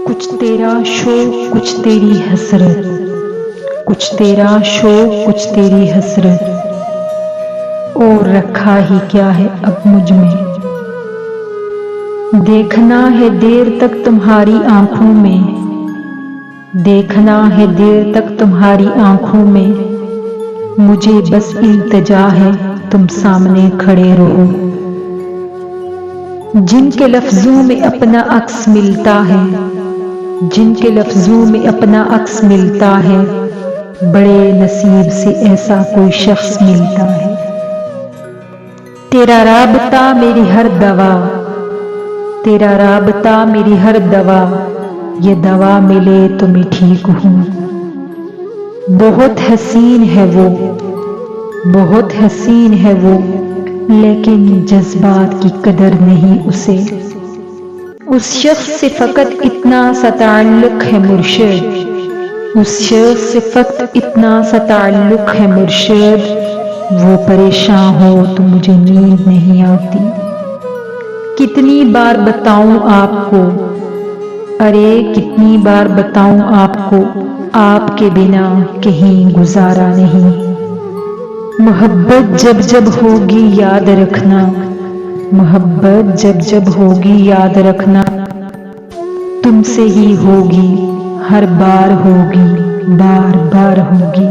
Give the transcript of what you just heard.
کچھ تیرا شوق کچھ تیری حسرت، کچھ تیرا شوق کچھ تیری حسرت، اور رکھا ہی کیا ہے اب مجھ میں۔ دیکھنا ہے دیر تک تمہاری آنکھوں میں، دیکھنا ہے دیر تک تمہاری آنکھوں میں، مجھے بس التجا ہے تم سامنے کھڑے رہو۔ جن کے لفظوں میں اپنا عکس ملتا ہے، جن کے لفظوں میں اپنا عکس ملتا ہے، بڑے نصیب سے ایسا کوئی شخص ملتا ہے۔ تیرا رابطہ میری ہر دوا، تیرا رابطہ میری ہر دوا، یہ دوا ملے تو میں ٹھیک ہوں۔ بہت حسین ہے وہ، بہت حسین ہے وہ، لیکن جذبات کی قدر نہیں اسے۔ اس شخص سے فقط اتنا سا تعلق ہے مرشد، اس شخص سے فقط اتنا سا تعلق ہے مرشد، وہ پریشان ہو تو مجھے نیند نہیں آتی۔ کتنی بار بتاؤں آپ کو، ارے کتنی بار بتاؤں آپ کو، آپ کے بنا کہیں گزارا نہیں۔ محبت جب جب ہوگی یاد رکھنا، محبت جب جب ہوگی یاد رکھنا، تم سے ہی ہوگی، ہر بار ہوگی، بار بار ہوگی۔